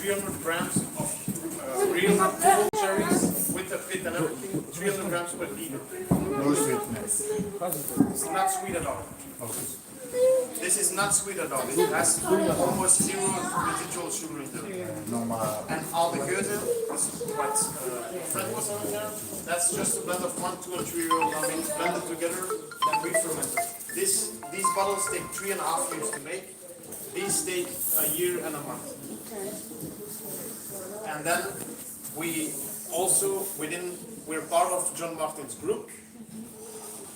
300 grams of real apple cherries with the pit and everything, 300 grams per liter. No sweetness. It's not sweet at all. Okay. This is not sweet at all. It has almost zero residual sugar in there. Normal. And all the good is what Fred was on there. That's just a blend of 1, 2, and 3 year old lambic blended together, then we ferment it. These bottles take 3.5 years to make. These take a year and a month. And then we're part of John Martin's group.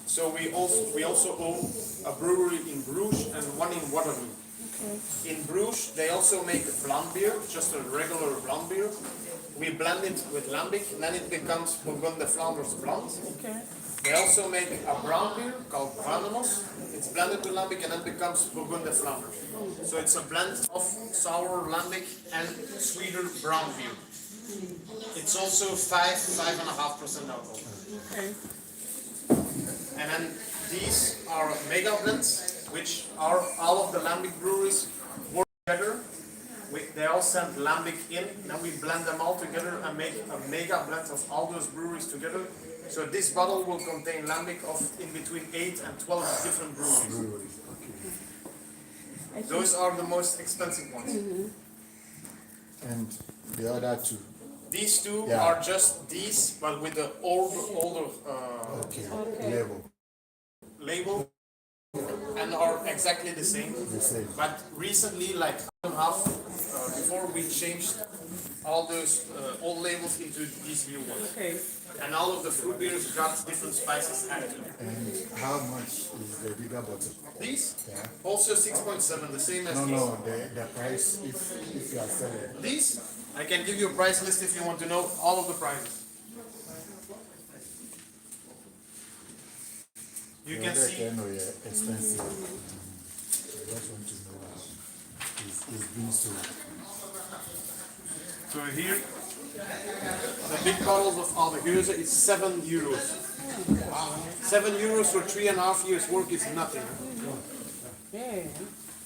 So we also own a brewery in Bruges and one in Waterloo. Okay. In Bruges, they also make Vlaamse beer, just a regular Vlaamse beer. We blend it with Lambic, and then it becomes Burgundy Flanders Blond. Okay. They also make a brown beer called Brandenos. It's blended with Lambic and then becomes Burgundy Flanders. So it's a blend of sour Lambic and sweeter brown beer. It's also 5.5% alcohol. Okay. And then these are mega blends, which are all of the Lambic breweries work together. They all send Lambic in, and then we blend them all together and make a mega blend of all those breweries together. So this bottle will contain Lambic of in between 8 and 12 different breweries. Okay. Those are the most expensive ones. Mm-hmm. And the other two? These two are just these, but with the older label, and are exactly the same. But recently, like half before, we changed all those old labels into these new ones. Okay. And all of the fruit beers got different spices added to them. And how much is the bigger bottle? These? Yeah. Also 6.7, the same as these. No, the price if you are selling. These? I can give you a price list if you want to know all of the prices. You can see. Expensive. I just want to know it's being sold. So here, the big bottles of Aldeguze is €7. 7 euros for 3.5 years work is nothing.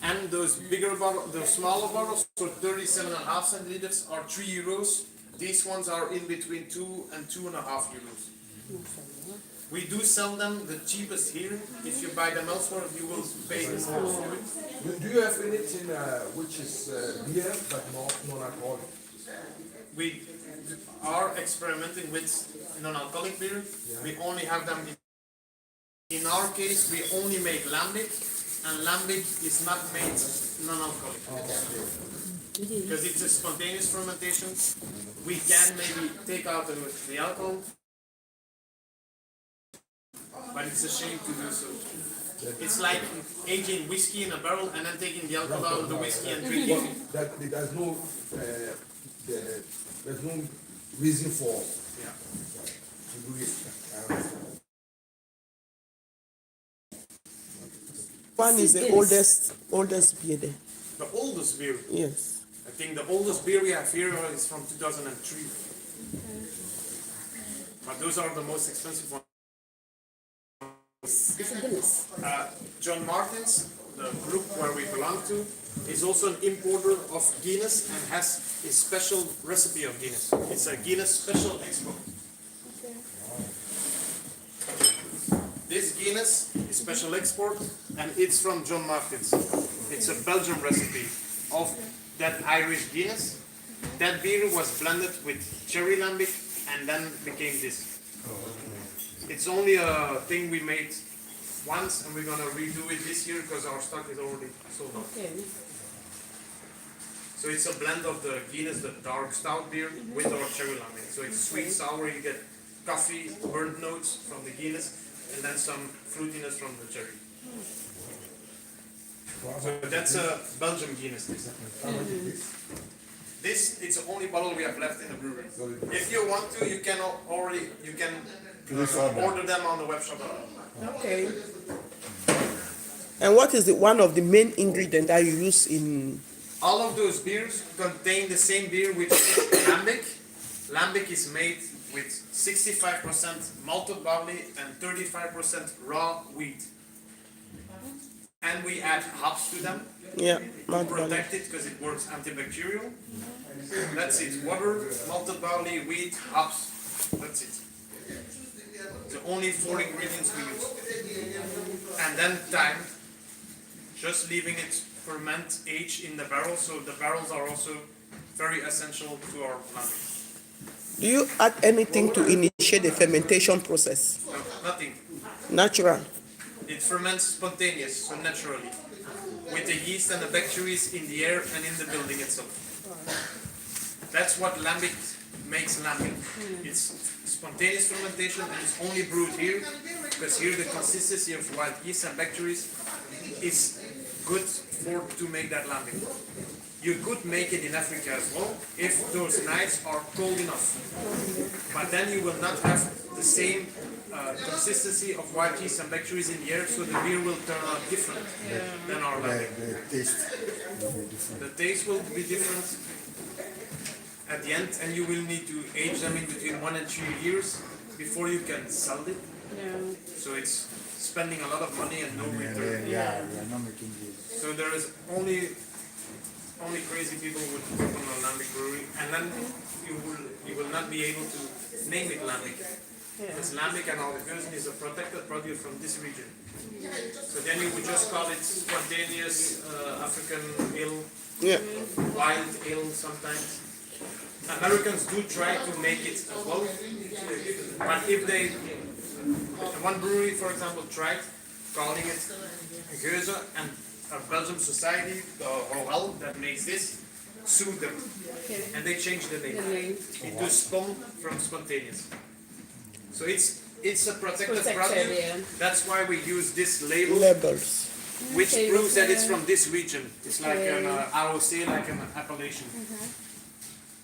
And those bigger bottles, those smaller bottles for 37.5 centiliters are €3. These ones are in between 2 and 2.5 euros. We do sell them the cheapest here. If you buy them elsewhere, you will pay this much for it. Do you have anything which is beer but non-alcoholic? We are experimenting with non-alcoholic beer. Yeah. We only have them in our case, we only make Lambic, and Lambic is not made non-alcoholic. Because it's a spontaneous fermentation. We can maybe take out the alcohol, but it's a shame to do so. It's like aging whiskey in a barrel and then taking the alcohol out of the whiskey and drinking it. There's no reason for to do it. One is the oldest beer there. The oldest beer? Yes. I think the oldest beer we have here is from 2003. But those are the most expensive ones. John Martin's, the group where we belong to, is also an importer of Guinness and has a special recipe of Guinness. It's a Guinness special export. This Guinness is special export and it's from John Martin's. It's a Belgian recipe of that Irish Guinness. That beer was blended with cherry lambic and then became this. It's only a thing we made once and we're gonna redo it this year because our stock is already sold out. Okay. So it's a blend of the Guinness, the dark stout beer, with our cherry lambic. So it's sweet, sour, you get coffee, burnt notes from the Guinness, and then some fruitiness from the cherry. So that's a Belgian Guinness. This is the only bottle we have left in the brewery. If you want to, you can order them on the web shop. Okay. And what is one of the main ingredients that you use in? All of those beers contain the same beer, which is Lambic. Lambic is made with 65% malted barley and 35% raw wheat. And we add hops to them to protect it because it works antibacterial. That's it. Water, malted barley, wheat, hops. That's it. The only 4 ingredients we use. And then time. Just leaving it ferment, age in the barrel. So the barrels are also very essential to our lambic. Do you add anything to initiate the fermentation process? No, nothing. Natural. It ferments spontaneous, so naturally, with the yeast and the bacteria in the air and in the building itself. That's what lambic makes lambic. It's spontaneous fermentation, and it's only brewed here, because here the consistency of wild yeast and bacteria is good to make that lambic. You could make it in Africa as well, if those nights are cold enough. But then you will not have the same consistency of wild yeast and bacteria in the air, so the beer will turn out different than our lambic. The taste will be different. The taste will be different at the end, and you will need to age them in between 1 and 3 years before you can sell it. So it's spending a lot of money and no return. Yeah, we are not making this. So there is only crazy people would open a lambic brewery, and then you will not be able to name it lambic. It's lambic, and Algeuzen is a protected produce from this region. So then you would just call it spontaneous African ale, wild ale sometimes. Americans do try to make it as well, but if they, one brewery for example tried calling it Geuze, and a Belgium society, the Roel, that makes this, sued them, and they changed the name into Spon from spontaneous. So it's a protected product. That's why we use this Labels. which proves that it's from this region. It's like an AOC, like an appellation.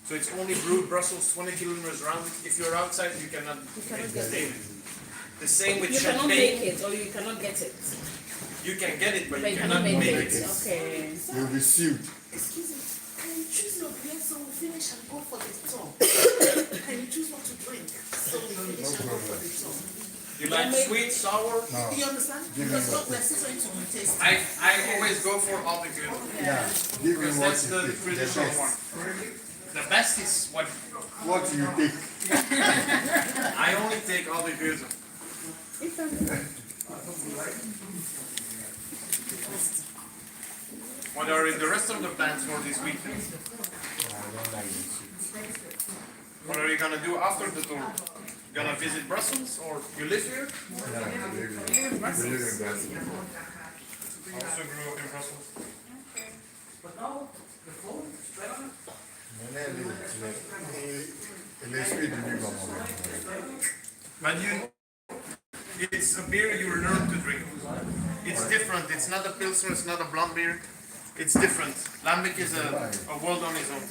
So it's only brewed Brussels 20 kilometers around. If you're outside, you cannot make the name. The same with You cannot champagne. make it, or you cannot get it. You can get it, but But you you cannot cannot make make it. it. Okay. You'll be sued. Excuse me, can you choose your beer so we finish and go for the tour? Can you choose what to drink so we finish and go for the tour? You like sweet, sour? You understand? Because what we're still going to be tasting. I always go for all the good. Yeah. Give me Because what that's you the take. The traditional best. one. The best is what What you take. I only take all the good. What are the rest of the plans for this weekend? What are you gonna do after the tour? Gonna visit Brussels, or you live here? We live in Brussels. I also grew up in Brussels. But it's a beer you learn to drink. It's different. It's not a pilsner. It's not a blonde beer. It's different. Lambic is a world on its own.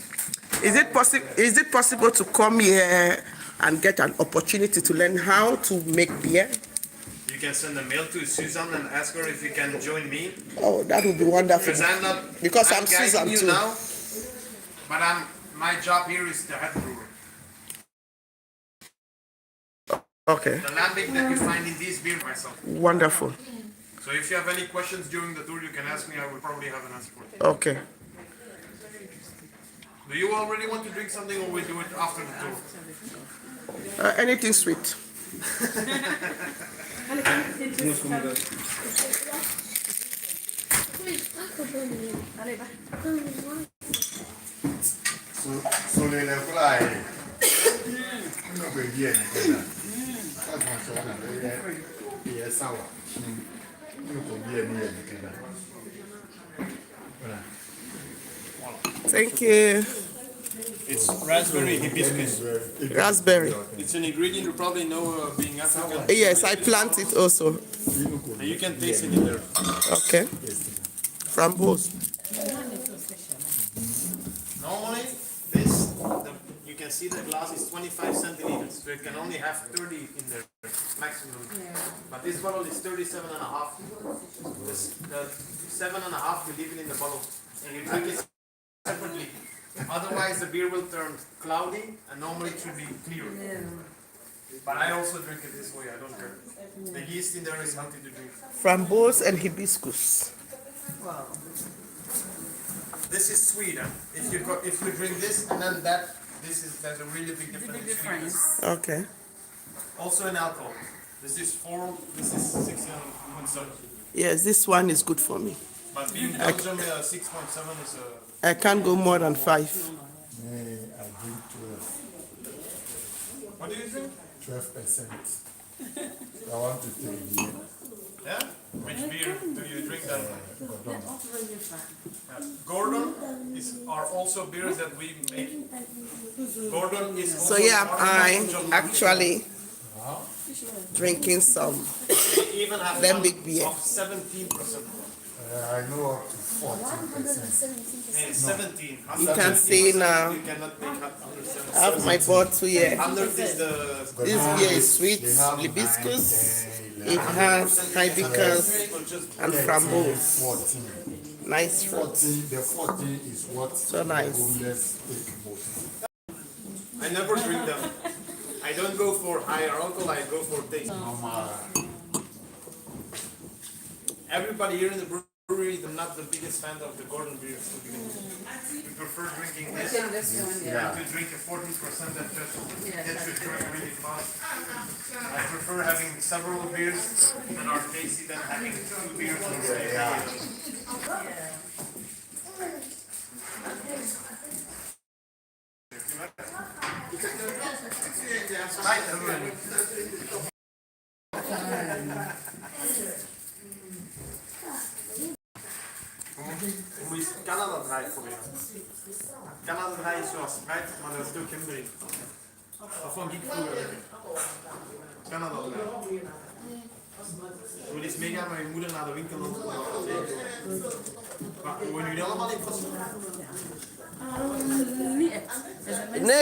Is it possible to come here and get an opportunity to learn how to make beer? You can send a mail to Suzanne and ask her if you can join me. Oh, that would be wonderful. Because I'm not. Because I'm guiding Suzanne you too. now, but my job here is the head brewer. Okay, The lambic that you find in these beers myself. wonderful. So if you have any questions during the tour, you can ask me. I will probably have an answer for you. Okay. Do you already want to drink something, or we do it after the tour? Anything sweet. So they never fly. I'm not going to get anything. That's my son. Yeah, sour. I'm not going to get anything. Thank you. It's raspberry hibiscus. Raspberry. It's an ingredient you probably know being African. Yes, I plant it also. And you can taste it in there. Okay. Framboise. Normally, you can see the glass is 25 centimeters, so it can only have 30 in there, maximum. But this bottle is 37 and a half. The 7.5, you leave it in the bottle, and you drink it separately. Otherwise, the beer will turn cloudy, and normally it should be clear. But I also drink it this way, I don't care. The yeast in there is healthy to drink. Framboise and hibiscus. This is Sweden. If you drink this and then that, there's a really big difference. Big difference. Okay. Also in alcohol. This is 6.7. Yes, this one is good for me. But being Belgium, 6.7 is I can't go more than 5. Me, I drink 12. What do you drink? 12%. I want to take beer. Yeah? Which beer do you drink then? Gordon. Gordon are also beers that we make. Gordon is also So yeah, part I'm of John actually drinking some We even have Lambic one beer. of 17%. I know up to 14%. Hey, 17. You can see now, You cannot make that under 17. I have my bottle here. Under is the This beer is sweet, hibiscus, it has hibiscus and framboise. 14. Nice fruit. 14, the 14 is what So nice. the homeless take most. I never drink them. I don't go for higher alcohol, I go for taste. Everybody here in the brewery is not the biggest fan of the Gordon beers to begin with. We prefer drinking this This one, yeah. to drink a 14% that just gets you drunk really fast. I prefer having several beers that are tasty than having 2 beers on the same day. Hi, everyone. We moet Canada draai proberen. Canada draai is zoals Sprite, maar daar zit ook gember in. Dat vond ik vroeger lekker. Canada draai. Je moet eens meegaan met je moeder naar de winkel om te eten. Maar wonen jullie allemaal in Brussel? Niet echt. Nee.